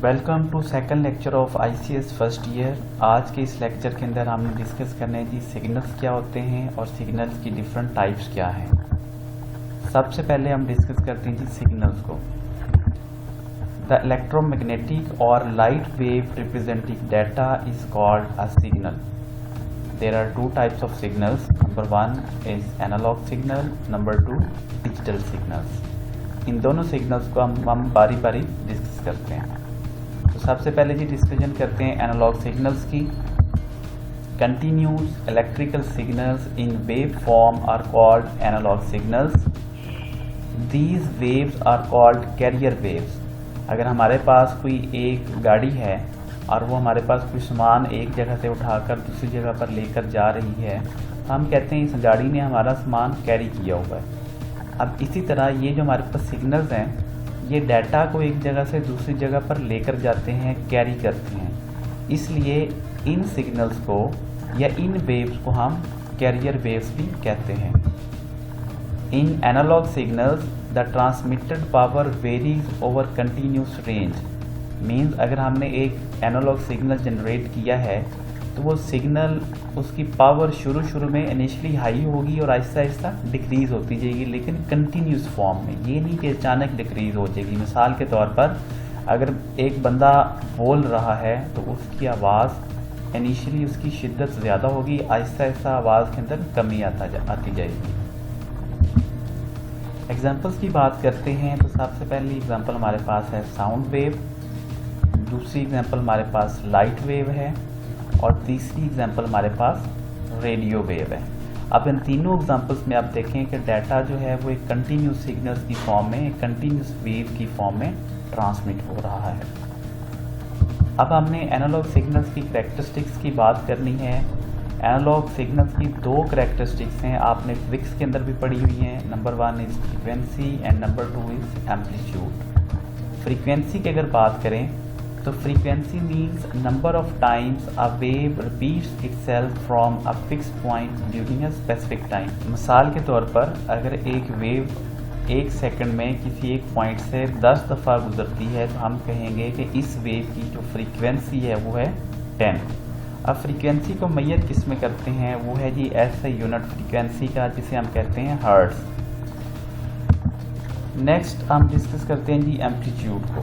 Welcome to second lecture of ICS first year. आज के इस लेक्चर के अंदर हमने डिस्कस करने हैं जी सिग्नल्स क्या होते हैं और सिग्नल्स की डिफरेंट टाइप्स क्या हैं। सबसे पहले हम डिस्कस करते हैं जी सिग्नल्स को। द इलेक्ट्रोमैग्नेटिक और light wave representing data is called a signal. There are two types of signals. Number one is analog signal, number two digital signals. इन दोनों सिग्नल्स को हम बारी बारी डिस्कस करते हैं। तो सबसे पहले जी डिस्कशन करते हैं एनालॉग सिग्नल्स की। Continuous electrical signals in wave form are called analog signals. These waves are called carrier waves. अगर हमारे पास कोई एक गाड़ी है और वो हमारे पास कोई सामान एक जगह से उठाकर दूसरी जगह पर लेकर जा रही है, तो हम कहते हैं इस गाड़ी ने हमारा सामान कैरी किया हुआ है। अब इसी तरह ये जो हमारे पास सिग्नल्स हैं, ये डाटा को एक जगह से दूसरी जगह पर लेकर जाते हैं, कैरी करते हैं। इसलिए इन सिग्नल्स को या इन वेव्स को हम कैरियर वेव्स भी कहते हैं। इन analog signals the transmitted power varies over continuous range. Means अगर हमने एक एनालॉग सिग्नल जनरेट किया है तो वो सिग्नल उसकी पावर शुरू में इनिशियली हाई होगी और आहिस्ता आहिस्ता डिक्रीज़ होती जाएगी, लेकिन कंटिन्यूस फॉर्म में। ये नहीं कि अचानक डिक्रीज़ हो जाएगी। मिसाल के तौर पर अगर एक बंदा बोल रहा है तो उसकी आवाज़ इनिशियली उसकी शिद्दत ज़्यादा होगी, आहिस्ता आहिस्ता आवाज़ के अंदर कमी आती जाएगी। एग्जाम्पल्स की बात करते हैं तो सबसे पहली एग्जाम्पल हमारे पास है साउंड वेव, दूसरी एग्जाम्पल हमारे पास लाइट वेव है और तीसरी एग्जांपल हमारे पास रेडियो वेव है। अब इन तीनों एग्जांपल्स में आप देखें कि डाटा जो है वो एक कंटिन्यूस सिग्नल्स की फॉर्म में, एक कंटिन्यूस वेव की फॉर्म में ट्रांसमिट हो रहा है। अब हमने एनालॉग सिग्नल्स की करैक्टरिस्टिक्स की बात करनी है। एनालॉग सिग्नल्स की दो करैक्टरिस्टिक्स हैं, आपने फिजिक्स के अंदर भी पढ़ी हुई हैं। Number one is frequency and number two is amplitude. Frequency की अगर बात करें तो frequency means number of times a wave repeats itself from a fix point during a specific time. मिसाल के तौर पर अगर एक वेव एक सेकंड में किसी एक पॉइंट से 10 दफ़ा गुजरती है तो हम कहेंगे कि इस वेव की जो फ्रीक्वेंसी है वो है 10। अब फ्रीक्वेंसी को मैयर किस में करते हैं, वो है जी ऐसा यूनिट फ्रीक्वेंसी का जिसे हम कहते हैं हर्ट्ज। नेक्स्ट हम डिस्कस करते हैं जी एम्पलीट्यूड को।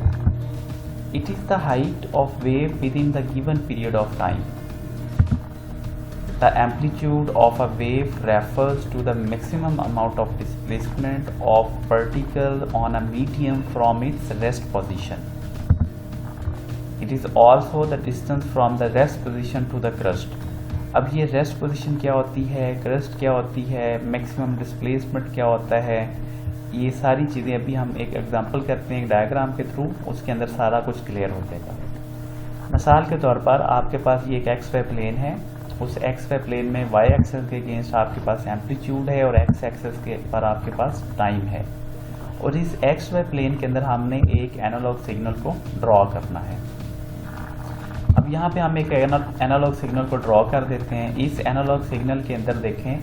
It is the height of wave within the given period of time. The amplitude of a wave refers to the maximum amount of displacement of particle on a medium from its rest position. It is also the distance from the rest position to the crust. अब ये rest position क्या होती है, crust क्या होती है, maximum displacement क्या होता है, ये सारी चीज़ें अभी हम एक एग्जांपल करते हैं एक डायग्राम के थ्रू, उसके अंदर सारा कुछ क्लियर हो जाएगा। मिसाल के तौर पर आपके पास ये एक एक्स वाई प्लेन है, उस एक्स वाई प्लेन में वाई एक्सेस के अगेंस्ट आपके पास एम्पलीट्यूड है और एक्स एक्सेस के पर आपके पास टाइम है। और इस एक्स वाई प्लेन के अंदर हमने एक एनालॉग सिग्नल को ड्रॉ करना है। अब यहाँ पे हम एक एनालॉग सिग्नल को ड्रॉ कर देते हैं। इस एनालॉग सिग्नल के अंदर देखें,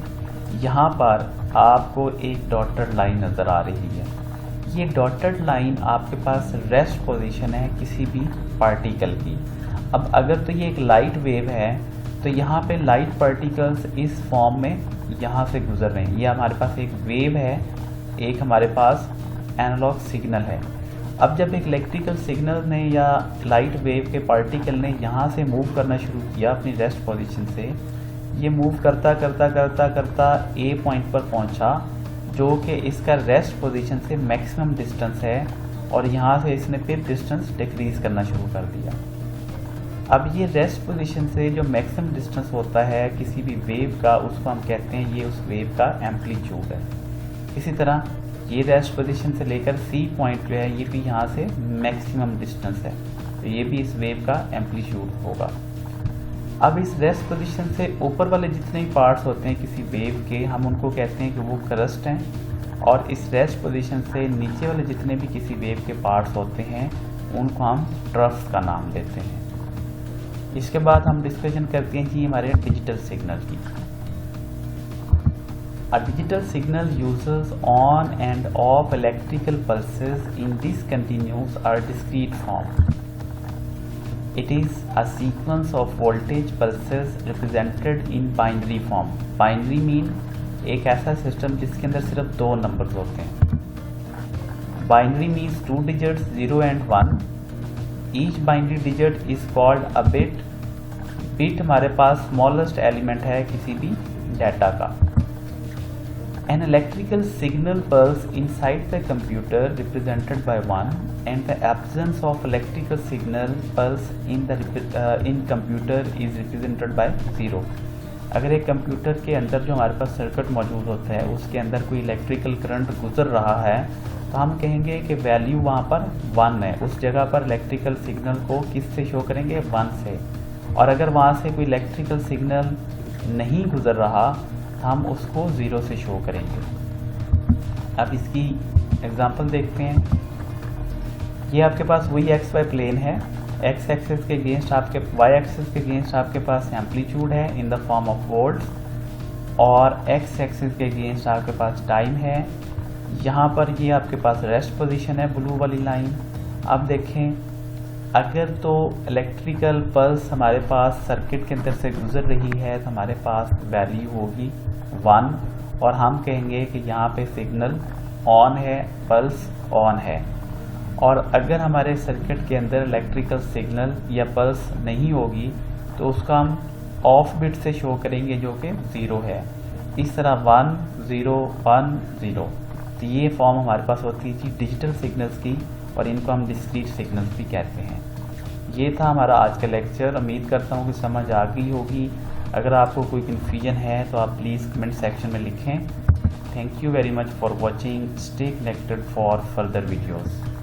यहाँ पर आपको एक डॉटेड लाइन नज़र आ रही है। ये डॉटेड लाइन आपके पास रेस्ट पोजीशन है किसी भी पार्टिकल की। अब अगर तो ये एक लाइट वेव है तो यहाँ पे लाइट पार्टिकल्स इस फॉर्म में यहाँ से गुजर रहे हैं। ये हमारे पास एक वेव है, एक हमारे पास एनालॉग सिग्नल है। अब जब एक इलेक्ट्रिकल सिग्नल ने या लाइट वेव के पार्टिकल ने यहाँ से मूव करना शुरू किया अपनी रेस्ट पोजीशन से, ये मूव करता करता ए पॉइंट पर पहुंचा जो कि इसका रेस्ट पोजीशन से मैक्सिमम डिस्टेंस है और यहाँ से इसने फिर डिस्टेंस डिक्रीज़ करना शुरू कर दिया। अब ये रेस्ट पोजीशन से जो मैक्सिमम डिस्टेंस होता है किसी भी वेव का, उसको हम कहते हैं ये उस वेव का एम्पलीट्यूड है। इसी तरह ये रेस्ट पोजीशन से लेकर सी पॉइंट जो है ये भी यहाँ से मैक्सिमम डिस्टेंस है, तो ये भी इस वेव का एम्पलीट्यूड होगा। अब इस रेस्ट पोजीशन से ऊपर वाले जितने भी पार्ट्स होते हैं किसी वेव के, हम उनको कहते हैं कि वो क्रस्ट हैं, और इस रेस्ट पोजीशन से नीचे वाले जितने भी किसी वेव के पार्ट्स होते हैं उनको हम ट्रफ्स का नाम देते हैं। इसके बाद हम डिस्कशन करते हैं जी हमारे डिजिटल सिग्नल की। A digital signal uses on and off electrical pulses in discontinuous or discrete form. It is a sequence of voltage pulses represented in binary form. Binary mean एक ऐसा सिस्टम जिसके अंदर सिर्फ दो नंबर्स होते हैं. Binary means two digits 0 and 1. Each binary digit is called a bit. Bit हमारे पास smallest element है किसी भी डाटा का. An electrical signal pulse inside the computer represented by 1 and the absence of electrical signal pulse in computer is represented by 0. अगर एक computer के अंदर जो हमारे पास सर्किट मौजूद होता है उसके अंदर कोई इलेक्ट्रिकल करंट गुजर रहा है तो हम कहेंगे कि वैल्यू वहाँ पर 1 है. उस जगह पर इलेक्ट्रिकल सिग्नल को किस से शो करेंगे? 1 से. और अगर वहाँ से कोई इलेक्ट्रिकल सिग्नल नहीं गुजर रहा हम उसको 0 से शो करेंगे. अब इसकी एग्जांपल देखते हैं. ये आपके पास वही एक्स वाई प्लेन है. एक्स एक्सिस के अगेंस्ट आपके वाई एक्सिस के अगेंस्ट आपके पास एम्पलीट्यूड है in the form of volts और एक्स एक्सिस के अगेंस्ट आपके पास टाइम है. यहाँ पर ये आपके पास रेस्ट पोजीशन है ब्लू वाली लाइन. अब देखें अगर तो इलेक्ट्रिकल पल्स हमारे पास सर्किट के अंदर से गुजर रही है तो हमारे पास वैल्यू होगी 1 और हम कहेंगे कि यहाँ पे सिग्नल ऑन है, पल्स ऑन है. और अगर हमारे सर्किट के अंदर इलेक्ट्रिकल सिग्नल या पल्स नहीं होगी तो उसका हम ऑफ बिट से शो करेंगे जो कि 0 है. इस तरह 1 0 1 0. तो ये फॉर्म हमारे पास होती है डिजिटल सिग्नल्स की और इनको हम डिस्क्रीट सिग्नल्स भी कहते हैं. ये था हमारा आज का लेक्चर. उम्मीद करता हूँ कि समझ आ गई होगी. अगर आपको कोई कन्फ्यूजन है तो आप प्लीज़ कमेंट सेक्शन में लिखें. Thank you very much for watching. Stay connected for further videos.